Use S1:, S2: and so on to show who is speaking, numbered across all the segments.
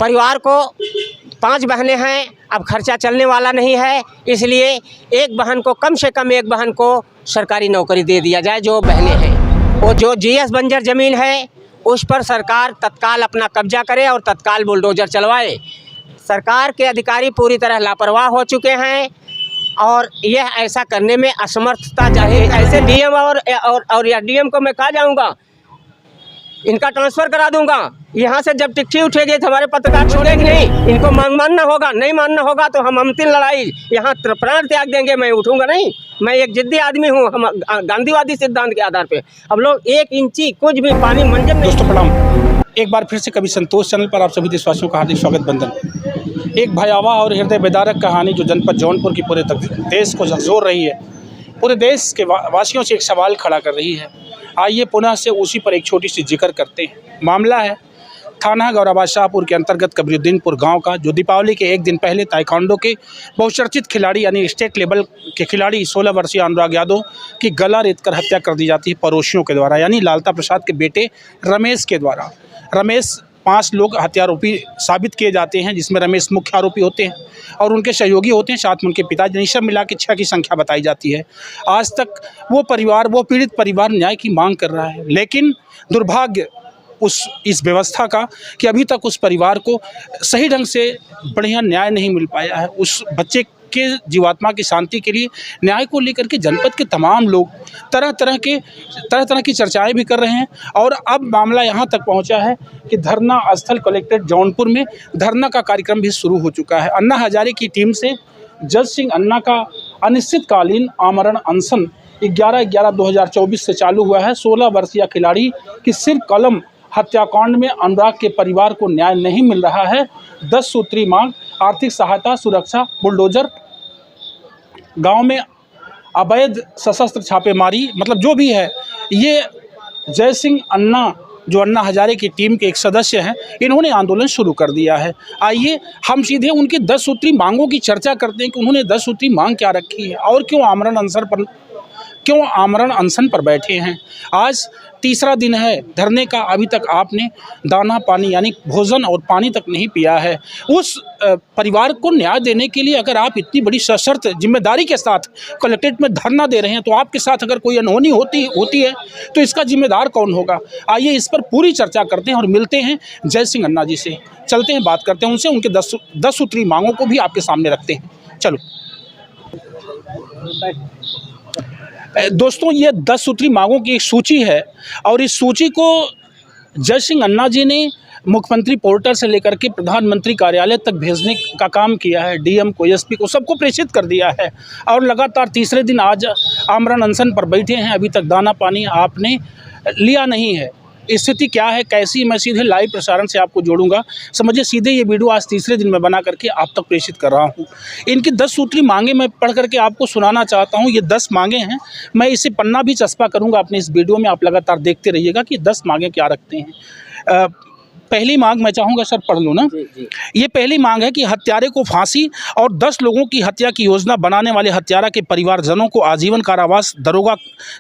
S1: परिवार को 5 बहनें हैं, अब खर्चा चलने वाला नहीं है, इसलिए एक बहन को कम से कम एक बहन को सरकारी नौकरी दे दिया जाए जो बहनें हैं। और जो जीएस बंजर ज़मीन है उस पर सरकार तत्काल अपना कब्जा करे और तत्काल बुलडोजर चलवाए। सरकार के अधिकारी पूरी तरह लापरवाह हो चुके हैं और यह ऐसा करने में असमर्थता चाहिए। ऐसे डीएम और या डीएम को मैं कहा जाऊंगा, इनका ट्रांसफ़र करा दूंगा। यहाँ से जब टिकठी उठेगी तो हमारे पत्रकार छोड़ेगी नहीं, इनको मानना होगा। नहीं मानना होगा तो हम अंतिम लड़ाई यहाँ प्राण त्याग देंगे। मैं उठूंगा नहीं, मैं एक जिद्दी आदमी हूँ, हम गांधीवादी सिद्धांत के आधार पे हम लोग 1 इंची कुछ भी पानी मंजर नहीं।
S2: दोस्तों प्रणाम, एक बार फिर से कवि संतोष चैनल पर आप सभी देशवासियों का हार्दिक स्वागत बंदन। एक भयावह और हृदय विदारक कहानी जो जनपद जौनपुर की पूरे देश को झकझोर रही है, पूरे देश के वासियों से एक सवाल खड़ा कर रही है। आइए पुनः से उसी पर एक छोटी सी जिक्र करते हैं। मामला है थाना गौराबाद शाहपुर के अंतर्गत कबरुद्दीनपुर गांव का, जो दीपावली के एक दिन पहले ताइक्वांडो के बहुचर्चित खिलाड़ी यानी स्टेट लेवल के खिलाड़ी 16 वर्षीय अनुराग यादव की गला रेतकर हत्या कर दी जाती है पड़ोसियों के द्वारा, यानी लालता प्रसाद के बेटे रमेश के द्वारा। रमेश 5 लोग हत्यारोपी साबित किए जाते हैं, जिसमें रमेश मुख्य आरोपी होते हैं और उनके सहयोगी होते हैं, साथ में उनके पिताजी, यानी सब मिला के 6 की संख्या बताई जाती है। आज तक वो पीड़ित परिवार न्याय की मांग कर रहा है, लेकिन दुर्भाग्य इस व्यवस्था का कि अभी तक उस परिवार को सही ढंग से बढ़िया न्याय नहीं मिल पाया है। उस बच्चे के जीवात्मा की शांति के लिए न्याय को लेकर के जनपद के तमाम लोग तरह तरह की चर्चाएं भी कर रहे हैं। और अब मामला यहां तक पहुंचा है कि धरना स्थल कलेक्ट्रेट जौनपुर में धरना का कार्यक्रम भी शुरू हो चुका है। अन्ना हजारे की टीम से जज सिंह अन्ना का अनिश्चितकालीन आमरण अनशन 11/11/2024 से चालू हुआ है। 16 वर्षीय खिलाड़ी की सिर कलम हत्याकांड में अनुराग के परिवार को न्याय नहीं मिल रहा है। 10 सूत्री मांग, आर्थिक सहायता, सुरक्षा, बुलडोजर, गांव में अवैध सशस्त्र छापेमारी, मतलब जो भी है, ये जय सिंह अन्ना जो अन्ना हजारे की टीम के एक सदस्य हैं, इन्होंने आंदोलन शुरू कर दिया है। आइए हम सीधे उनकी 10 सूत्री मांगों की चर्चा करते हैं कि उन्होंने 10 सूत्री मांग क्या रखी है और क्यों आमरण अनशन पर बैठे हैं। आज तीसरा दिन है धरने का, अभी तक आपने दाना पानी यानी भोजन और पानी तक नहीं पिया है। उस परिवार को न्याय देने के लिए अगर आप इतनी बड़ी सशर्त जिम्मेदारी के साथ कलेक्ट्रेट में धरना दे रहे हैं, तो आपके साथ अगर कोई अनहोनी होती है तो इसका जिम्मेदार कौन होगा? आइए इस पर पूरी चर्चा करते हैं और मिलते हैं जय सिंह अन्ना जी से। चलते हैं, बात करते हैं उनसे, उनके 10 सूत्री मांगों को भी आपके सामने रखते हैं। चलो दोस्तों, ये 10 सूत्री मांगों की एक सूची है और इस सूची को जय सिंह अन्ना जी ने मुख्यमंत्री पोर्टल से लेकर के प्रधानमंत्री कार्यालय तक भेजने का काम किया है। डीएम को, एसपी को, सबको प्रेषित कर दिया है और लगातार तीसरे दिन आज आमरण अनशन पर बैठे हैं। अभी तक दाना पानी आपने लिया नहीं है। स्थिति क्या है, कैसी, मैं सीधे लाइव प्रसारण से आपको जोड़ूंगा। समझिए, सीधे ये वीडियो आज तीसरे दिन में बना करके आप तक प्रेषित कर रहा हूँ। इनकी 10 सूत्री मांगे मैं पढ़ करके आपको सुनाना चाहता हूँ। ये 10 मांगे हैं, मैं इसे पन्ना भी चस्पा करूँगा अपने इस वीडियो में, आप लगातार देखते रहिएगा कि 10 मांगे क्या रखते हैं। पहली मांग मैं चाहूँगा सर पढ़ लूँ ना। ये पहली मांग है कि हत्यारे को फांसी और 10 लोगों की हत्या की योजना बनाने वाले हत्यारा के परिवारजनों को आजीवन कारावास, दरोगा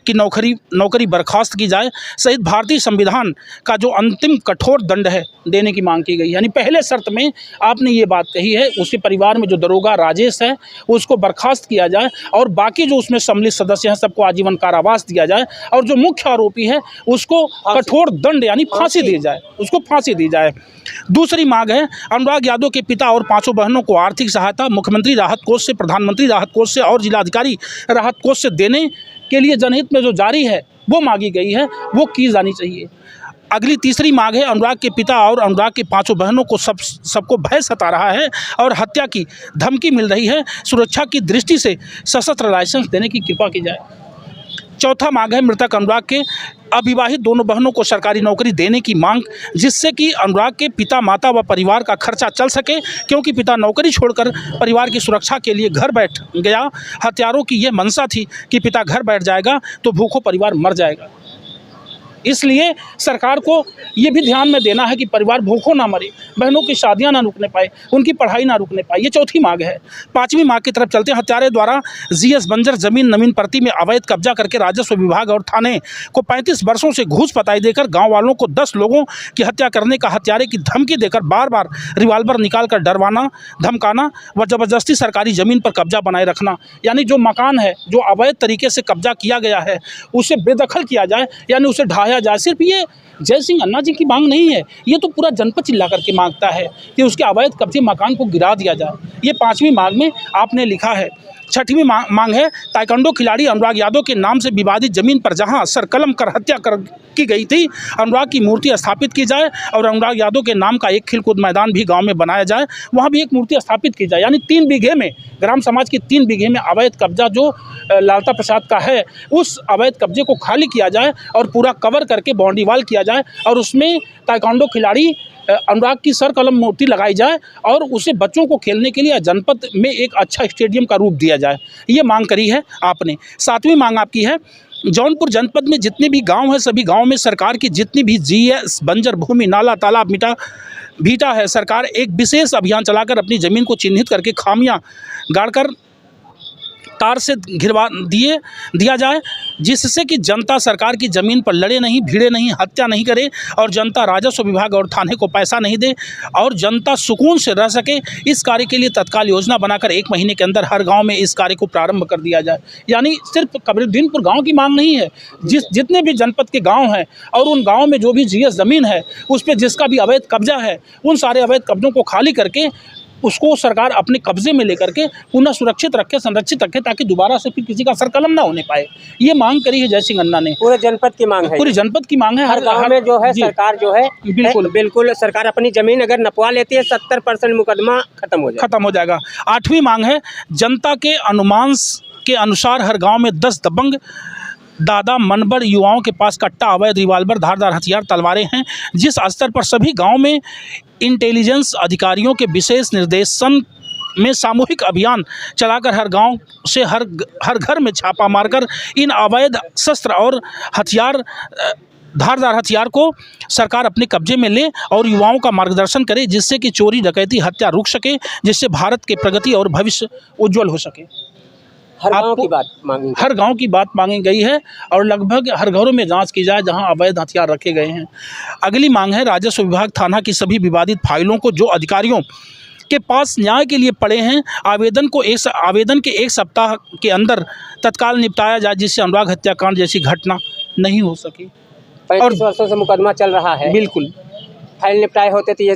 S2: की नौकरी बर्खास्त की जाए सहित भारतीय संविधान का जो अंतिम कठोर दंड है देने की मांग की गई। यानी पहले शर्त में आपने ये बात कही है, उसके परिवार में जो दरोगा राजेश है उसको बर्खास्त किया जाए और बाकी जो उसमें सम्मिलित सदस्य हैं सबको आजीवन कारावास दिया जाए और जो मुख्य आरोपी है उसको कठोर दंड यानी फांसी दी जाए, उसको फांसी दी जाए। दूसरी मांग है अनुराग यादव के पिता और 5 बहनों को आर्थिक सहायता मुख्यमंत्री राहत कोष से, प्रधानमंत्री राहत कोष से और जिलाधिकारी राहत कोष से देने के लिए जनहित में जो जारी है वो मांगी गई है, वो की जानी चाहिए। अगली तीसरी मांग है अनुराग के पिता और अनुराग के 5 बहनों को सबको भय सता रहा है और हत्या की धमकी मिल रही है, सुरक्षा की दृष्टि से सशस्त्र लाइसेंस देने की कृपा की जाए। चौथा मांग है मृतक अनुराग के अविवाहित दोनों बहनों को सरकारी नौकरी देने की मांग, जिससे कि अनुराग के पिता, माता व परिवार का खर्चा चल सके, क्योंकि पिता नौकरी छोड़कर परिवार की सुरक्षा के लिए घर बैठ गया। हत्यारों की यह मंशा थी कि पिता घर बैठ जाएगा तो भूखों परिवार मर जाएगा। इसलिए सरकार को ये भी ध्यान में देना है कि परिवार भूखों ना मरे, बहनों की शादियां ना रुकने पाए, उनकी पढ़ाई ना रुकने पाए। ये चौथी मांग है। पांचवी मांग की तरफ चलते हैं। हत्यारे द्वारा जीएस बंजर जमीन नवीन प्रति में अवैध कब्जा करके राजस्व विभाग और थाने को 35 वर्षों से घूस पताई देकर गाँव वालों को 10 लोगों की हत्या करने का हत्यारे की धमकी देकर बार बार रिवाल्वर निकाल कर डरवाना, धमकाना व जबरदस्ती सरकारी ज़मीन पर कब्जा बनाए रखना। यानी जो मकान है, जो अवैध तरीके से कब्जा किया गया है, उसे बेदखल किया जाए, यानी उसे ढाया जाए। सिर्फ ये जय सिंह अन्ना जी की मांग नहीं है, ये तो पूरा जनपद चिल्ला करके मांगता है कि उसके अवैध कब्जे मकान को गिरा दिया जाए। ये पांचवी मांग में आपने लिखा है। छठवीं मांग है ताइक्वांडो खिलाड़ी अनुराग यादव के नाम से विवादित जमीन पर जहां सरकलम कर हत्या की गई थी, अनुराग की मूर्ति स्थापित की जाए और अनुराग यादव के नाम का एक खेलकूद मैदान भी गांव में बनाया जाए, वहां भी एक मूर्ति स्थापित की जाए। यानी 3 बीघे में, ग्राम समाज की 3 बीघे में अवैध कब्जा जो लालता प्रसाद का है, उस अवैध कब्जे को खाली किया जाए और पूरा कवर करके बाउंड्री वाल किया जाए और उसमें ताइक्वांडो खिलाड़ी अनुराग की सर कलम मूर्ति लगाई जाए और उसे बच्चों को खेलने के लिए जनपद में एक अच्छा स्टेडियम का रूप दिया जाए। ये मांग करी है आपने। 7वीं मांग आपकी है जौनपुर जनपद में जितने भी गांव हैं, सभी गांव में सरकार की जितनी भी जीएस बंजर भूमि, नाला, तालाब भीटा है, सरकार एक विशेष अभियान चलाकर अपनी ज़मीन को चिन्हित करके खामियां गाड़कर तार से घिरवा दिया जाए, जिससे कि जनता सरकार की ज़मीन पर लड़े नहीं, भिड़े नहीं, हत्या नहीं करे और जनता राजस्व विभाग और थाने को पैसा नहीं दे और जनता सुकून से रह सके। इस कार्य के लिए तत्काल योजना बनाकर 1 महीने के अंदर हर गांव में इस कार्य को प्रारंभ कर दिया जाए। यानी सिर्फ कबीरदीनपुर गांव की मांग नहीं है, जितने भी जनपद के गाँव हैं और उन गाँव में जो भी जीएस ज़मीन है उस पर जिसका भी अवैध कब्जा है, उन सारे अवैध कब्जों को खाली करके उसको सरकार अपने कब्जे में लेकर के पुनः सुरक्षित रखे, संरक्षित रखे, ताकि दोबारा से फिर किसी का सरकलम ना होने पाए। ये मांग करी है जय सिंह अन्ना ने।
S1: पूरे जनपद की मांग है,
S2: पूरी जनपद की मांग है।
S1: हर गांव में जो है सरकार जो है बिल्कुल सरकार अपनी जमीन अगर नपवा लेती है 70% मुकदमा खत्म हो जाएगा। 8वीं मांग है जनता के अनुमान के अनुसार हर गाँव में 10 दबंग दादा मनबर युवाओं के पास कट्टा, अवैध रिवाल्वर, धारदार हथियार, तलवारें हैं। जिस स्तर पर सभी गांव में इंटेलिजेंस अधिकारियों के विशेष निर्देशन में सामूहिक अभियान चलाकर हर गांव से हर घर में छापा मारकर इन अवैध शस्त्र और हथियार, धारदार हथियार को सरकार अपने कब्जे में ले और युवाओं का मार्गदर्शन करे, जिससे कि चोरी, डकैती, हत्या रुक सके, जिससे भारत के प्रगति और भविष्य उज्जवल हो सके। हर गांव की बात मांगी,
S2: हर गांव की बात मांगी गई है और लगभग हर घरों में जांच की जाए जहां अवैध हथियार रखे गए हैं। अगली मांग है राजस्व विभाग थाना की सभी विवादित फाइलों को जो अधिकारियों के पास न्याय के लिए पड़े हैं, आवेदन के 1 सप्ताह के अंदर तत्काल निपटाया जाए, जिससे अनुराग हत्याकांड जैसी घटना नहीं हो सके।
S1: 35 वर्षों से मुकदमा चल रहा है,
S2: बिल्कुल
S1: फाइल निपटाए होते तो ये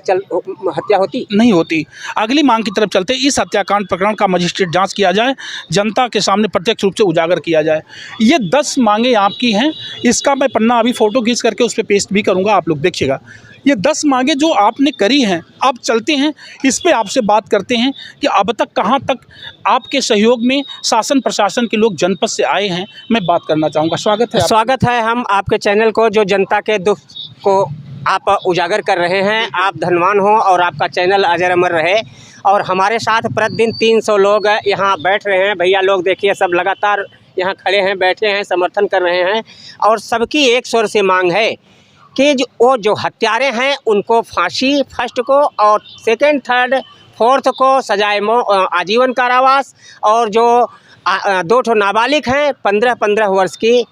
S1: हत्या होती
S2: नहीं होती। अगली मांग की तरफ चलते, इस हत्याकांड प्रकरण का मजिस्ट्रेट जांच किया जाए, जनता के सामने प्रत्यक्ष रूप से उजागर किया जाए। ये 10 मांगे आपकी हैं। इसका मैं पन्ना अभी फ़ोटो खींच करके उस पर पेस्ट भी करूँगा, आप लोग देखिएगा। ये 10 मांगे जो आपने करी हैं, आप चलते हैं इस पे आपसे बात करते हैं कि अब तक कहाँ तक आपके सहयोग में शासन प्रशासन के लोग जनपद से आए हैं। मैं बात करना चाहूँगा।
S1: स्वागत है हम आपके चैनल को, जो जनता के दुख को आप उजागर कर रहे हैं। आप धनवान हो और आपका चैनल अजर अमर रहे। और हमारे साथ प्रतिदिन 300 लोग यहाँ बैठ रहे हैं। भैया लोग देखिए सब लगातार यहाँ खड़े हैं, बैठे हैं, समर्थन कर रहे हैं और सबकी एक स्वर से मांग है कि वो जो हत्यारे हैं उनको फांसी फर्स्ट को और सेकंड, थर्ड, फोर्थ को सजाए आजीवन कारावास और जो 2 नाबालिग हैं 15-15 वर्ष की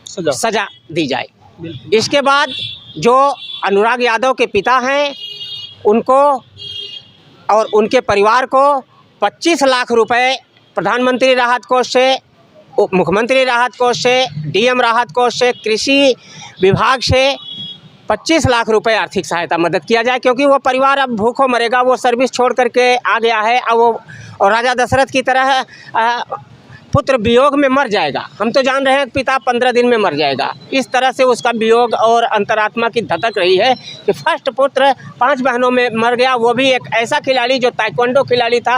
S1: सजा दी जाए। इसके बाद जो अनुराग यादव के पिता हैं उनको और उनके परिवार को 25 लाख रुपए प्रधानमंत्री राहत कोष से, मुख्यमंत्री राहत कोष से, डीएम राहत कोष से, कृषि विभाग से 25 लाख रुपए आर्थिक सहायता मदद किया जाए, क्योंकि वो परिवार अब भूखों मरेगा। वो सर्विस छोड़ करके आ गया है, अब वो और राजा दशरथ की तरह पुत्र वियोग में मर जाएगा। हम तो जान रहे हैं पिता 15 दिन में मर जाएगा। इस तरह से उसका वियोग और अंतरात्मा की धधक रही है कि फर्स्ट पुत्र 5 बहनों में मर गया, वो भी एक ऐसा खिलाड़ी जो ताइक्वांडो खिलाड़ी था।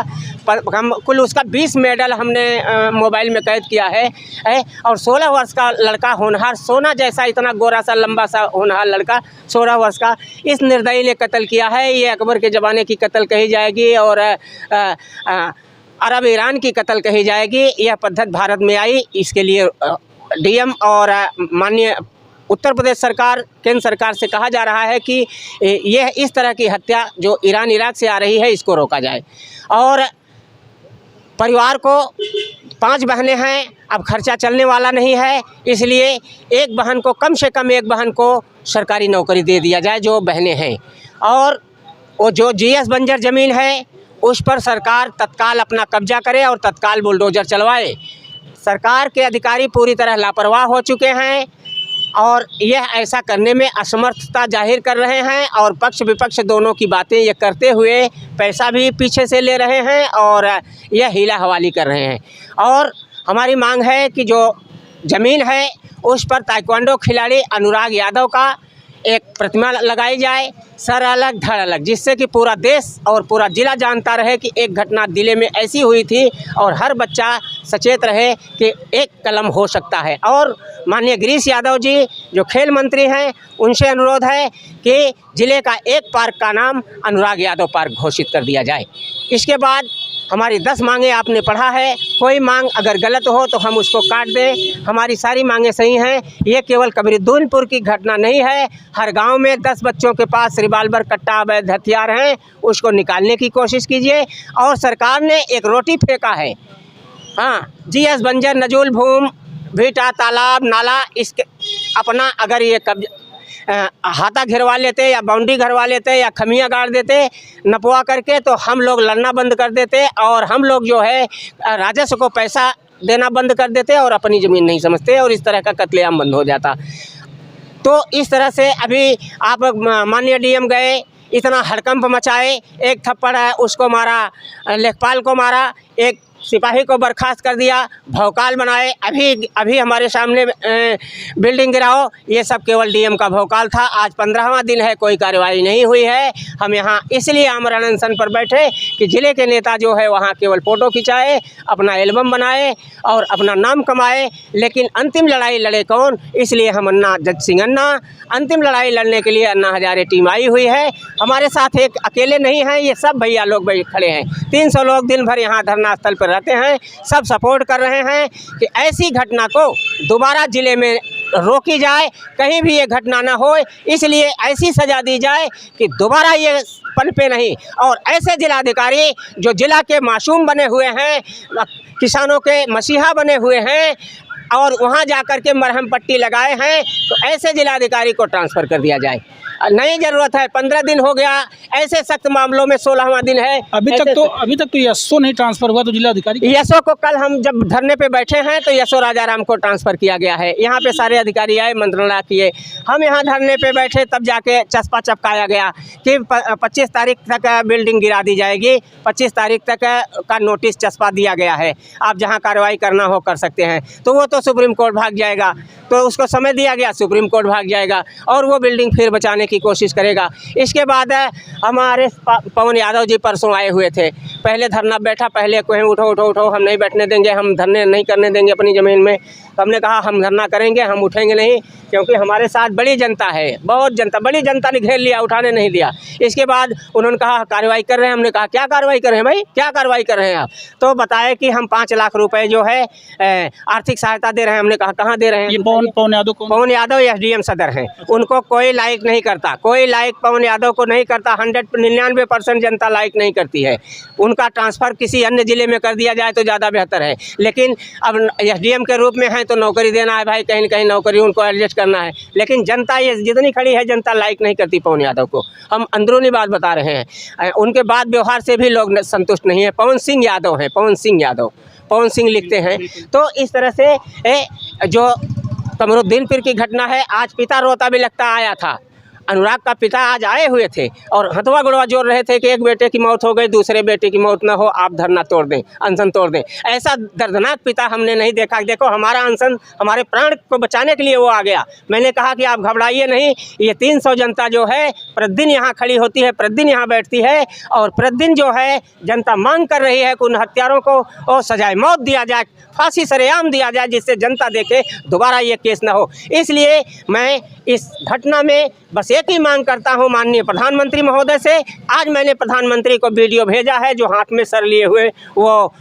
S1: हम कुल उसका 20 मेडल हमने मोबाइल में कैद किया है और 16 वर्ष का लड़का होनहार, सोना जैसा इतना गोरा सा लंबा सा होनहार लड़का 16 वर्ष का इस निर्दयी ने कत्ल किया है। ये अकबर के ज़माने की कत्ल कही जाएगी और अरब ईरान की कत्ल कही जाएगी। यह पद्धति भारत में आई, इसके लिए डीएम और माननीय उत्तर प्रदेश सरकार, केंद्र सरकार से कहा जा रहा है कि यह इस तरह की हत्या जो ईरान इराक से आ रही है इसको रोका जाए। और परिवार को 5 बहनें हैं, अब खर्चा चलने वाला नहीं है, इसलिए एक बहन को, कम से कम एक बहन को सरकारी नौकरी दे दिया जाए जो बहनें हैं। और वो जो जीएस बंजर ज़मीन है उस पर सरकार तत्काल अपना कब्जा करे और तत्काल बुलडोज़र चलवाए। सरकार के अधिकारी पूरी तरह लापरवाह हो चुके हैं और यह ऐसा करने में असमर्थता जाहिर कर रहे हैं और पक्ष विपक्ष दोनों की बातें ये करते हुए पैसा भी पीछे से ले रहे हैं और यह हीला हवाली कर रहे हैं। और हमारी मांग है कि जो ज़मीन है उस पर ताइक्वांडो खिलाड़ी अनुराग यादव का एक प्रतिमा लगाई जाए, सर अलग धड़ अलग, जिससे कि पूरा देश और पूरा ज़िला जानता रहे कि एक घटना जिले में ऐसी हुई थी और हर बच्चा सचेत रहे कि एक कलम हो सकता है। और माननीय गिरीश यादव जी जो खेल मंत्री हैं उनसे अनुरोध है कि ज़िले का एक पार्क का नाम अनुराग यादव पार्क घोषित कर दिया जाए। इसके बाद हमारी 10 मांगें आपने पढ़ा है, कोई मांग अगर गलत हो तो हम उसको काट दें, हमारी सारी मांगें सही हैं। ये केवल कबीरदुनपुर की घटना नहीं है, हर गांव में 10 बच्चों के पास रिवाल्वर, कट्टा, अवैध हथियार हैं, उसको निकालने की कोशिश कीजिए। और सरकार ने एक रोटी फेंका है, हाँ, जीएस बंजर, नजूल भूमि, भीटा, तालाब, नाला, इसके अपना अगर ये हाथा घिरवा लेते या बाउंड्री घरवा लेते या खमियाँ गाड़ देते नपवा करके, तो हम लोग लड़ना बंद कर देते और हम लोग जो है राजस्व को पैसा देना बंद कर देते और अपनी ज़मीन नहीं समझते और इस तरह का कत्लेआम बंद हो जाता। तो इस तरह से अभी आप माननीय डीएम गए, इतना हड़कंप मचाए, एक थप्पड़ है उसको मारा, लेखपाल को मारा, एक सिपाही को बर्खास्त कर दिया, भौकाल बनाए, अभी हमारे सामने बिल्डिंग गिराओ, ये सब केवल डीएम का भौकाल था। आज 15वां दिन है, कोई कार्रवाई नहीं हुई है। हम यहाँ इसलिए आमरण अनशन पर बैठे कि ज़िले के नेता जो है वहाँ केवल फ़ोटो खिंचाए, अपना एल्बम बनाए और अपना नाम कमाए, लेकिन अंतिम लड़ाई लड़े कौन? इसलिए हम अन्ना जज सिंह अन्ना अंतिम लड़ाई लड़ने के लिए अन्ना हजारे टीम आई हुई है। हमारे साथ एक अकेले नहीं हैं, ये सब भैया लोग खड़े हैं। 300 लोग दिन भर यहाँ धरना स्थल पर रहते हैं, सब सपोर्ट कर रहे हैं कि ऐसी घटना को दोबारा ज़िले में रोकी जाए, कहीं भी ये घटना ना हो, इसलिए ऐसी सज़ा दी जाए कि दोबारा ये पनपे नहीं। और ऐसे जिलाधिकारी जो जिला के मासूम बने हुए हैं, किसानों के मसीहा बने हुए हैं और वहाँ जाकर के मरहम पट्टी लगाए हैं, तो ऐसे जिलाधिकारी को ट्रांसफ़र कर दिया जाए। नहीं ज़रूरत है, 15 दिन हो गया, ऐसे सख्त मामलों में 16वां दिन है।
S2: अभी तक तो यशो नहीं ट्रांसफर हुआ, तो जिलाधिकारी
S1: यशो को कल हम जब धरने पे बैठे हैं तो यशो राजाराम को ट्रांसफ़र किया गया है। यहाँ पे सारे अधिकारी आए, मंत्रणा किए, हम यहाँ धरने पे बैठे तब जाके चस्पा चपकाया गया कि 25 तारीख तक बिल्डिंग गिरा दी जाएगी, 25 तारीख तक का नोटिस चस्पा दिया गया है, आप जहाँ कार्रवाई करना हो कर सकते हैं। तो वो तो सुप्रीम कोर्ट भाग जाएगा, तो उसको समय दिया गया, सुप्रीम कोर्ट भाग जाएगा और वो बिल्डिंग फिर बचाने की कोशिश करेगा। इसके बाद हमारे पवन यादव जी परसों आए हुए थे, पहले धरना बैठा, पहले कहें उठो उठो उठो, हम नहीं बैठने देंगे, हम धरने नहीं करने देंगे अपनी ज़मीन में। हमने कहा हम धरना करेंगे, हम उठेंगे नहीं, क्योंकि हमारे साथ बड़ी जनता है, बहुत जनता, बड़ी जनता ने घेर लिया, उठाने नहीं दिया। इसके बाद उन्होंने कहा कार्रवाई कर रहे हैं, हमने कहा क्या कार्रवाई कर रहे हैं भाई, क्या कार्रवाई कर रहे हैं आप? तो बताए कि हम 5 लाख रुपए जो है आर्थिक सहायता दे रहे हैं। हमने कहा कहाँ दे रहे हैं? पवन यादव एसडीएम सदर हैं, उनको कोई लाइक नहीं करता, कोई लाइक पवन यादव को नहीं करता, 99% जनता लाइक नहीं करती है। उनका ट्रांसफ़र किसी अन्य ज़िले में कर दिया जाए तो ज़्यादा बेहतर है, लेकिन अब एसडीएम के रूप में हैं तो नौकरी देना है भाई, कहीं न कहीं नौकरी उनको एडजस्ट करना है। लेकिन जनता ये जितनी खड़ी है, जनता लाइक नहीं करती पवन यादव को, हम अंदरूनी बात बता रहे हैं। उनके बाद व्यवहार से भी लोग संतुष्ट नहीं है। पवन सिंह यादव हैं, पवन सिंह यादव, पवन सिंह लिखते हैं। तो इस तरह से जो कमरुद्दीनपुर की घटना है, आज पिता रोता भी लगता आया था, अनुराग का पिता आज आए हुए थे और हथवा गुड़वा जोड़ रहे थे कि एक बेटे की मौत हो गई, दूसरे बेटे की मौत ना हो, आप धरना तोड़ दें, अनशन तोड़ दें। ऐसा दर्दनाक पिता हमने नहीं देखा। देखो हमारा अनशन हमारे प्राण को बचाने के लिए वो आ गया। मैंने कहा कि आप घबराइए नहीं, ये 300 जनता जो है प्रतिदिन यहाँ खड़ी होती है, प्रतिदिन यहाँ बैठती है और प्रतिदिन जो है जनता मांग कर रही है कि उन हत्यारों को सजाए मौत दिया जाए, फांसी सरेआम दिया जाए, जिससे जनता देखे दोबारा ये केस ना हो। इसलिए मैं इस घटना में बस एक ही मांग करता हूं माननीय प्रधानमंत्री महोदय से। आज मैंने प्रधानमंत्री को वीडियो भेजा है, जो हाथ में सर लिए हुए वो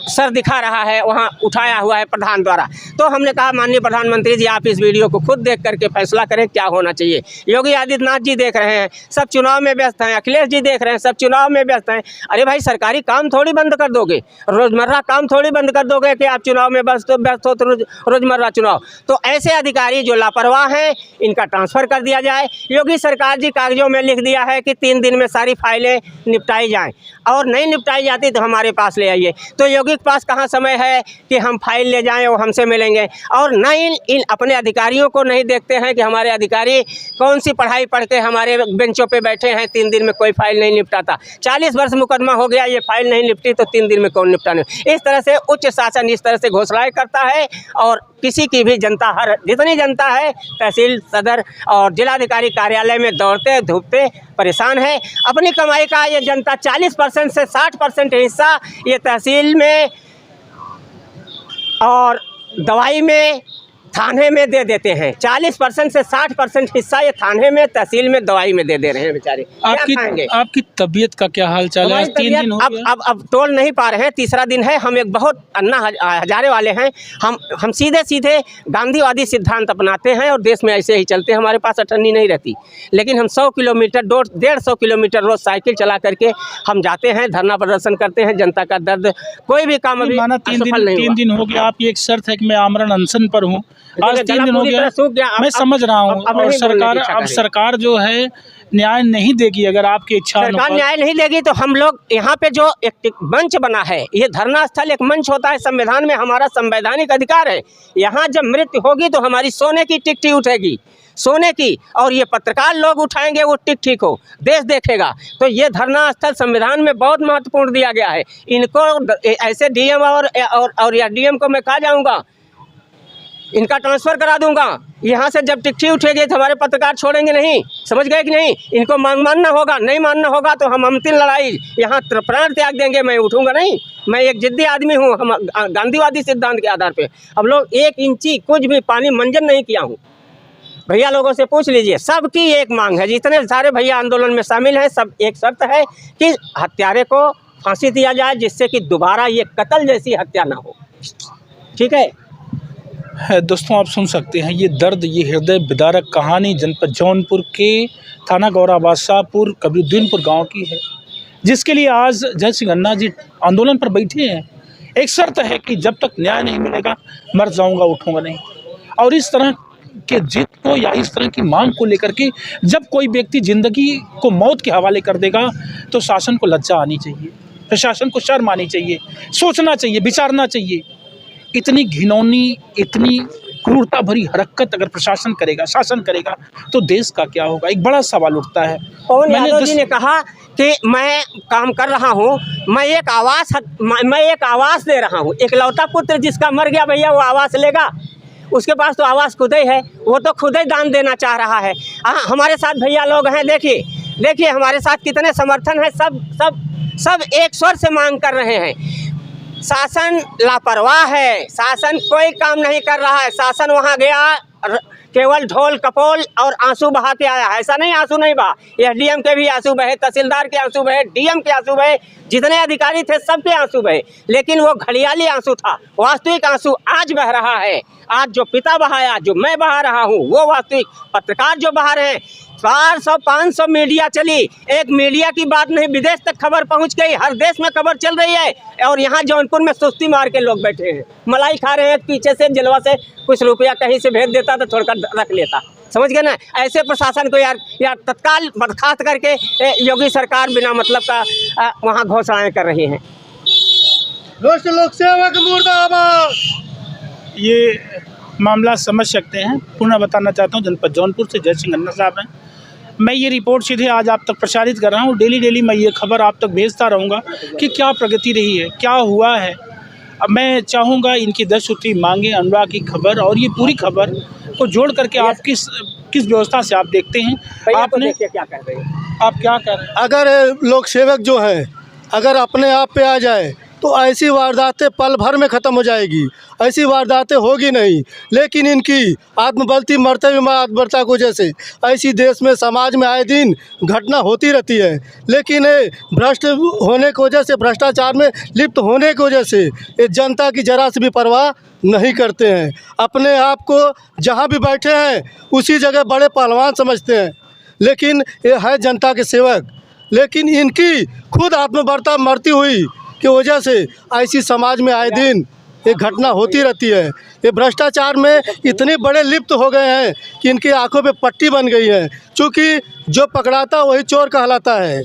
S1: सर दिखा रहा है, वहाँ उठाया हुआ है प्रधान द्वारा। तो हमने कहा माननीय प्रधानमंत्री जी, आप इस वीडियो को खुद देख करके फैसला करें क्या होना चाहिए। योगी आदित्यनाथ जी देख रहे हैं, सब चुनाव में व्यस्त हैं, अखिलेश जी देख रहे हैं, सब चुनाव में व्यस्त हैं। अरे भाई, सरकारी काम थोड़ी बंद कर दोगे, रोजमर्रा काम थोड़ी बंद कर दोगे कि आप चुनाव में व्यस्त हो तो रोजमर्रा चुनाव। तो ऐसे अधिकारी जो लापरवाह हैं, इनका ट्रांसफ़र कर दिया जाए। योगी सरकार जी कागजों में लिख दिया है कि 3 दिन में सारी फाइलें निपटाई जाएं, और नहीं निपटाई जाती तो हमारे पास ले आइए। तो योगी के पास कहाँ समय है कि हम फाइल ले जाएं, वो हमसे मिलेंगे। और न इन अपने अधिकारियों को नहीं देखते हैं कि हमारे अधिकारी कौन सी पढ़ाई पढ़ के हमारे बेंचों पे बैठे हैं, 3 दिन में कोई फाइल नहीं निपटाता। 40 वर्ष मुकदमा हो गया, ये फाइल नहीं निपटी तो 3 दिन में कौन निपटाने। इस तरह से उच्च शासन इस तरह से घोषणाएं करता है, और किसी की भी जनता, हर जितनी जनता है, तहसील सदर और जिलाधिकारी कार्यालय में दौड़ते धूपते परेशान है। अपनी कमाई का ये जनता 40% से 60% हिस्सा ये तहसील में और दवाई में, थाने में दे देते हैं। 40% से 60% हिस्सा ये थाने में, तहसील में, दवाई में दे रहे हैं बेचारे।
S2: आपकी तबीयत का क्या हाल चाल है? 3 दिन हो गया।
S1: अब तोल नहीं पा रहे हैं, तीसरा दिन है। हम एक बहुत अन्ना हजारे वाले हैं। हम सीधे गांधीवादी सिद्धांत अपनाते हैं और देश में ऐसे ही चलते हैं। हमारे पास अठन्नी नहीं रहती, लेकिन हम 100 किलोमीटर 150 किलोमीटर रोज साइकिल चला करके हम जाते हैं, धरना प्रदर्शन करते हैं। जनता का दर्द, कोई भी काम अभी
S2: माना 3 दिन हो गया। आप ये एक शर्त है कि मैं आमरण अनशन पर हूँ, आज 3 दिन हो गया। मैं समझ रहा हूँ, और सरकार जो है न्याय नहीं देगी। अगर आपकी इच्छा,
S1: सरकार न्याय नहीं देगी तो हम लोग यहाँ पे जो एक मंच बना है, ये धरना स्थल एक मंच होता है। संविधान में हमारा संवैधानिक अधिकार है। यहाँ जब मृत्यु होगी तो हमारी सोने की टिकटी उठेगी, सोने की, और ये पत्रकार लोग उठाएंगे, वो ठीक हो, देश देखेगा। तो ये धरना स्थल संविधान में बहुत महत्वपूर्ण दिया गया है। इनको ऐसे डीएम और या डीएम को मैं कहा जाऊँगा, इनका ट्रांसफ़र करा दूंगा। यहाँ से जब टिकटी उठेगी तो हमारे पत्रकार छोड़ेंगे नहीं, समझ गए कि नहीं। इनको मानना होगा, नहीं मानना होगा तो हम अंतिम लड़ाई यहाँ प्राण त्याग देंगे। मैं उठूंगा नहीं, मैं एक जिद्दी आदमी हूँ। हम गांधीवादी सिद्धांत के आधार पे हम लोग 1 इंची कुछ भी पानी मंजन नहीं किया हूँ। भैया लोगों से पूछ लीजिए, सबकी एक मांग है, जितने सारे भैया आंदोलन में शामिल हैं, सब एक शर्त है कि हत्यारे को फांसी दिया जाए, जिससे कि दोबारा ये कत्ल जैसी हत्या ना हो। ठीक है
S2: दोस्तों, आप सुन सकते हैं ये दर्द, ये हृदय विदारक कहानी जनपद जौनपुर के थाना गौरा बादशाहपुर कबीरुद्दीनपुर गांव की है, जिसके लिए आज जय सिंह अन्ना जी आंदोलन पर बैठे हैं। एक शर्त है कि जब तक न्याय नहीं मिलेगा, मर जाऊंगा, उठूंगा नहीं। और इस तरह के जिद को या इस तरह की मांग को लेकर के जब कोई व्यक्ति ज़िंदगी को मौत के हवाले कर देगा, तो शासन को लज्जा आनी चाहिए, प्रशासन को शर्म आनी चाहिए, सोचना चाहिए, विचारना चाहिए। इतनी घिनौनी, इतनी क्रूरता भरी हरकत अगर प्रशासन करेगा, शासन करेगा, तो देश का क्या होगा? एक बड़ा सवाल उठता है।
S1: पवन यादव जी ने कहा कि मैं काम कर रहा हूँ, मैं एक आवास दे रहा हूँ। इकलौता पुत्र जिसका मर गया, भैया वो आवास लेगा? उसके पास तो आवास खुद ही है, वो तो खुद ही दान देना चाह रहा है। हमारे साथ भैया लोग हैं, देखिए हमारे साथ कितने समर्थन है। सब एक स्वर से मांग कर रहे हैं। शासन लापरवाह है, शासन कोई काम नहीं कर रहा है। शासन वहाँ गया, केवल ढोल कपोल और आंसू बहा के आया। ऐसा नहीं आंसू नहीं बहा, एसडीएम के भी आंसू बहे, तहसीलदार के आंसू बहे, डीएम के आंसू बहे, जितने अधिकारी थे सबके आंसू बहे। लेकिन वो घड़ियाली आंसू था, वास्तविक आंसू आज बह रहा है। आज जो पिता बहाया, जो मैं बहा रहा हूँ, वो वास्तविक पत्रकार जो बहा रहे हैं। 400-500 मीडिया चली, एक मीडिया की बात नहीं, विदेश तक खबर पहुंच गई, हर देश में खबर चल रही है। और यहाँ जौनपुर में सुस्ती मार के लोग बैठे हैं, मलाई खा रहे हैं। पीछे से जलवा से कुछ रुपया कहीं से भेज देता तो छोड़कर रख लेता, समझ गए ना। ऐसे प्रशासन को यार तत्काल बर्खास्त करके योगी सरकार बिना मतलब का वहाँ घोषणाएं कर रही हैं।
S3: लोक सेवक मुर्दाबाद।
S2: ये मामला समझ सकते हैं। पुनः बताना चाहता हूँ, जनपद जौनपुर से जय सिंह अन्ना साहब हैं। मैं ये रिपोर्ट सीधे आज आप तक प्रसारित कर रहा हूँ। डेली मैं ये खबर आप तक भेजता रहूँगा कि क्या प्रगति रही है, क्या हुआ है। अब मैं चाहूँगा इनकी 10 सूत्री मांगे, अनुराग की खबर और ये पूरी खबर को जोड़ करके आप किस व्यवस्था से आप देखते हैं। आपने
S1: क्या कर रहे हैं,
S2: आप क्या कर रहे हैं?
S3: अगर लोक सेवक जो है, अगर अपने आप पे आ जाए तो ऐसी वारदातें पल भर में ख़त्म हो जाएगी, ऐसी वारदातें होगी नहीं। लेकिन इनकी आत्मबलती मरते हुए आत्मबलता की वजह से ऐसी देश में समाज में आए दिन घटना होती रहती है। लेकिन ये भ्रष्ट होने की वजह से, भ्रष्टाचार में लिप्त होने की वजह से ये जनता की जरा से भी परवाह नहीं करते हैं। अपने आप को जहाँ भी बैठे हैं उसी जगह बड़े पहलवान समझते हैं, लेकिन ये है जनता के सेवक। लेकिन इनकी खुद आत्मबलता मरती हुई की वजह से ऐसी समाज में आए दिन एक घटना होती रहती है। ये भ्रष्टाचार में इतने बड़े लिप्त हो गए हैं कि इनकी आंखों पे पट्टी बन गई है। क्योंकि जो पकड़ाता वही चोर कहलाता है,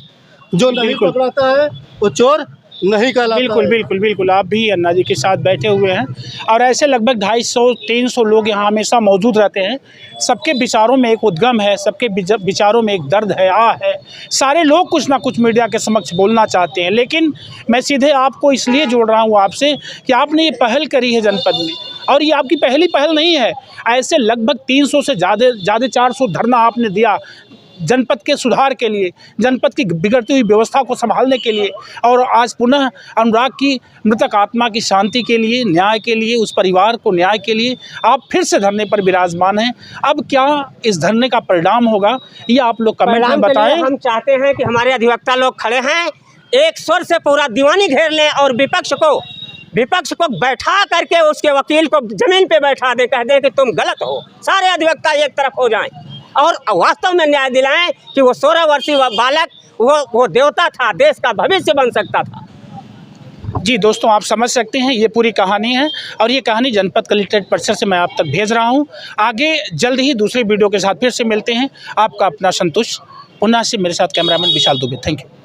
S3: जो नहीं पकड़ाता है वो चोर नहीं कहलाता।
S2: बिल्कुल बिल्कुल बिल्कुल, आप भी अन्ना जी के साथ बैठे हुए हैं और ऐसे लगभग 250-300 लोग यहाँ हमेशा मौजूद रहते हैं। सबके विचारों में एक उद्गम है, सबके विचारों में एक दर्द है, है। सारे लोग कुछ ना कुछ मीडिया के समक्ष बोलना चाहते हैं, लेकिन मैं सीधे आपको इसलिए जोड़ रहा हूँ आपसे कि आपने ये पहल करी है जनपद में, और ये आपकी पहली पहल नहीं है। ऐसे लगभग 300 से ज़्यादा 400 धरना आपने दिया जनपद के सुधार के लिए, जनपद की बिगड़ती हुई व्यवस्था को संभालने के लिए, और आज पुनः अनुराग की मृतक आत्मा की शांति के लिए, न्याय के लिए, उस परिवार को न्याय के लिए आप फिर से धरने पर विराजमान हैं। अब क्या इस धरने का परिणाम होगा ये आप लोग कमेंट में बताएं।
S1: हम चाहते हैं कि हमारे अधिवक्ता लोग खड़े हैं, एक स्वर से पूरा दीवानी घेर लें और विपक्ष को बैठा करके उसके वकील को जमीन पे बैठा दे, कह दे कि तुम गलत हो। सारे अधिवक्ता एक तरफ हो जाएं और वास्तव में न्याय दिलाएं कि वो 16 वर्षीय बालक वो देवता था, देश का भविष्य बन सकता था।
S2: जी दोस्तों, आप समझ सकते हैं ये पूरी कहानी है, और ये कहानी जनपद कलेक्ट्रेट परिसर से मैं आप तक भेज रहा हूँ। आगे जल्द ही दूसरे वीडियो के साथ फिर से मिलते हैं। आपका अपना संतोष, पुनः से मेरे साथ cameraman Vishal Dubey. Thank you.